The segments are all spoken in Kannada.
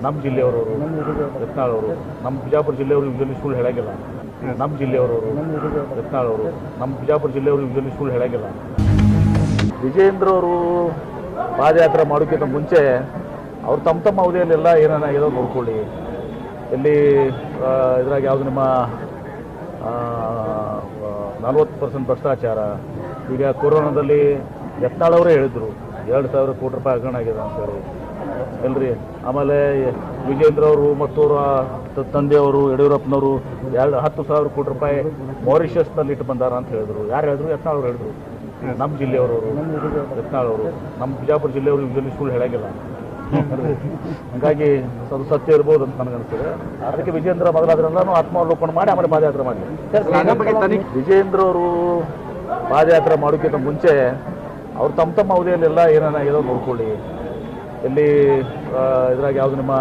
ನಮ್ಮ ಜಿಲ್ಲೆಯವರು ಯತ್ನಾಳವರು, ನಮ್ಮ ಬಿಜಾಪುರ ಜಿಲ್ಲೆಯವರು ಯೂಶಲಿ ಸುಳ್ಳು ಹೇಳಂಗಿಲ್ಲ. ನಮ್ಮ ಜಿಲ್ಲೆಯವರು ಯತ್ನಾಳವರು, ನಮ್ಮ ಬಿಜಾಪುರ ಜಿಲ್ಲೆಯವರು ಯೂಶಲಿ ಸುಳ್ಳು ಹೇಳಂಗಿಲ್ಲ. ವಿಜೇಂದ್ರ ಅವರು ಪಾದಯಾತ್ರೆ ಮಾಡೋಕ್ಕಿಂತ ಮುಂಚೆ ಅವ್ರು ತಮ್ಮ ಅವಧಿಯಲ್ಲೆಲ್ಲ ಏನಾನ ಏನೋ ನೋಡ್ಕೊಳ್ಳಿ. ಎಲ್ಲಿ ಇದ್ರಾಗ ಯಾವುದು ನಿಮ್ಮ 40% ಭ್ರಷ್ಟಾಚಾರ. ಈಗ ಕೊರೋನಾದಲ್ಲಿ ಯತ್ನಾಳವರೇ ಹೇಳಿದರು 2,000 ಕೋಟಿ ರೂಪಾಯಿ ಹಗರಣ ಆಗಿದೆ ಅಂತೇಳಿ ಎಲ್ರಿ. ಆಮೇಲೆ ವಿಜೇಂದ್ರ ಅವರು ಮತ್ತು ಅವರ ತಂದೆಯವರು ಯಡಿಯೂರಪ್ಪನವರು 10,000 ಕೋಟಿ ರೂಪಾಯಿ ಮಾರಿಷಸ್ನಲ್ಲಿ ಇಟ್ಟು ಬಂದಾರ ಅಂತ ಹೇಳಿದ್ರು. ಯಾರು ಹೇಳಿದ್ರು? ಯತ್ನಾಳವ್ರು ಹೇಳಿದ್ರು. ನಮ್ಮ ಜಿಲ್ಲೆಯವರು ಯತ್ನಾಳವರು, ನಮ್ಮ ಬಿಜಾಪುರ ಜಿಲ್ಲೆಯವರು ಯೂಶಲಿ ಸುಳ್ಳು ಹೇಳಂಗಿಲ್ಲ. ಹಂಗಾಗಿ ಅದು ಸತ್ಯ ಇರ್ಬೋದು ಅಂತ ನನಗನ್ನಿಸ್ತದೆ. ಅದಕ್ಕೆ ವಿಜೇಂದ್ರ ಮೊದಲಾದ್ರೆಲ್ಲನೂ ಆತ್ಮಾವಲೋಕನ ಮಾಡಿ ಆಮೇಲೆ ಪಾದಯಾತ್ರೆ ಮಾಡಲಿ. ವಿಜೇಂದ್ರ ಅವರು ಪಾದಯಾತ್ರೆ ಮಾಡೋಕ್ಕಿಂತ ಮುಂಚೆ ಅವ್ರು ತಮ್ಮ ಅವಧಿಯಲ್ಲೆಲ್ಲ ಏನಾನ ಏನೋ ನೋಡ್ಕೊಳ್ಳಿ. ಎಲ್ಲಿ ಇದ್ರಾಗ ಯಾವುದು ನಿಮ್ಮ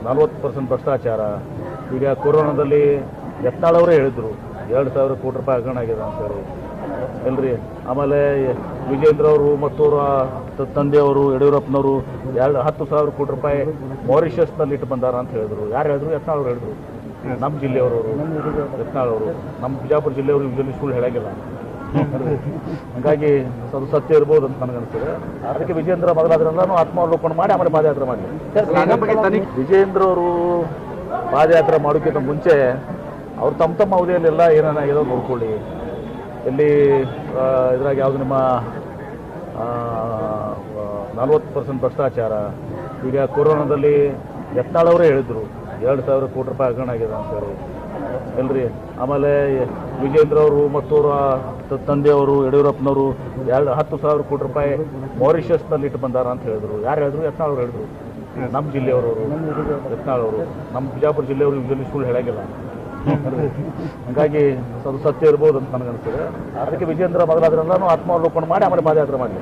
40% ಭ್ರಷ್ಟಾಚಾರ. ಈಗ ಕೊರೋನಾದಲ್ಲಿ ಯತ್ನಾಳವರೇ ಹೇಳಿದರು 2,000 ಕೋಟಿ ರೂಪಾಯಿ ಹಗರಣ ಆಗಿದೆ ಅಂತೇಳಿ ಎಲ್ರಿ. ಆಮೇಲೆ ವಿಜೇಂದ್ರ ಅವರು ಮತ್ತು ಅವರ ತಂದೆಯವರು ಯಡಿಯೂರಪ್ಪನವರು 10,000 ಕೋಟಿ ರೂಪಾಯಿ ಮಾರಿಷಸ್ನಲ್ಲಿ ಇಟ್ಟು ಬಂದಾರ ಅಂತ ಹೇಳಿದ್ರು. ಯಾರು ಹೇಳಿದ್ರು? ಯತ್ನಾಳವ್ರು ಹೇಳಿದ್ರು. ನಮ್ಮ ಜಿಲ್ಲೆಯವರು ಯತ್ನಾಳವರು, ನಮ್ಮ ಬಿಜಾಪುರ ಜಿಲ್ಲೆಯವರು ಯೂಶಲಿ ಸುಳ್ಳು ಹೇಳಂಗಿಲ್ಲ. ಹಂಗಾಗಿ ಅದು ಸತ್ಯ ಇರ್ಬೋದು ಅಂತ ನನಗನ್ನಿಸ್ತದೆ. ಅದಕ್ಕೆ ವಿಜೇಂದ್ರ ಮೊದಲಾದ್ರೆಲ್ಲನೂ ಆತ್ಮಾವಲೋಕನ ಮಾಡಿ ಆಮೇಲೆ ಪಾದಯಾತ್ರೆ ಮಾಡಲಿ. ವಿಜೇಂದ್ರ ಅವರು ಪಾದಯಾತ್ರೆ ಮಾಡೋಕ್ಕಿಂತ ಮುಂಚೆ ಅವ್ರು ತಮ್ಮ ಅವಧಿಯಲ್ಲೆಲ್ಲ ಏನಾನ ಏನೋ ನೋಡ್ಕೊಳ್ಳಿ. ಎಲ್ಲಿ ಇದ್ರಾಗ ಯಾವುದು ನಿಮ್ಮ 40% ಭ್ರಷ್ಟಾಚಾರ. ಈಗ ಕೊರೋನಾದಲ್ಲಿ ಯತ್ನಾಳವರೇ ಹೇಳಿದರು 2,000 ಕೋಟಿ ರೂಪಾಯಿ ಹಗರಣ ಆಗಿದೆ ಅಂತೇಳಿ ಎಲ್ರಿ. ಆಮೇಲೆ ವಿಜೇಂದ್ರ ಅವರು ಮತ್ತು ಅವರ ತಂದೆಯವರು ಯಡಿಯೂರಪ್ಪನವರು 10,000 ಕೋಟಿ ರೂಪಾಯಿ ಮಾರಿಷಸ್ನಲ್ಲಿ ಇಟ್ಟು ಬಂದಾರ ಅಂತ ಹೇಳಿದ್ರು. ಯಾರು ಹೇಳಿದ್ರು? ಯತ್ನಾಳವ್ರು ಹೇಳಿದ್ರು. ನಮ್ಮ ಜಿಲ್ಲೆಯವರು ಯತ್ನಾಳವರು, ನಮ್ಮ ಬಿಜಾಪುರ ಜಿಲ್ಲೆಯವರು ಯೂಶಲಿ ಸುಳ್ಳು ಹೇಳಂಗಿಲ್ಲ. ಹಂಗಾಗಿ ಅದು ಸತ್ಯ ಇರ್ಬೋದು ಅಂತ ನನಗನ್ನಿಸ್ತದೆ. ಅದಕ್ಕೆ ವಿಜೇಂದ್ರ ಮೊದಲಾದ್ರೆಲ್ಲನೂ ಆತ್ಮಾವಲೋಕನ ಮಾಡಿ ಆಮೇಲೆ ಪಾದಯಾತ್ರೆ ಮಾಡಲಿ.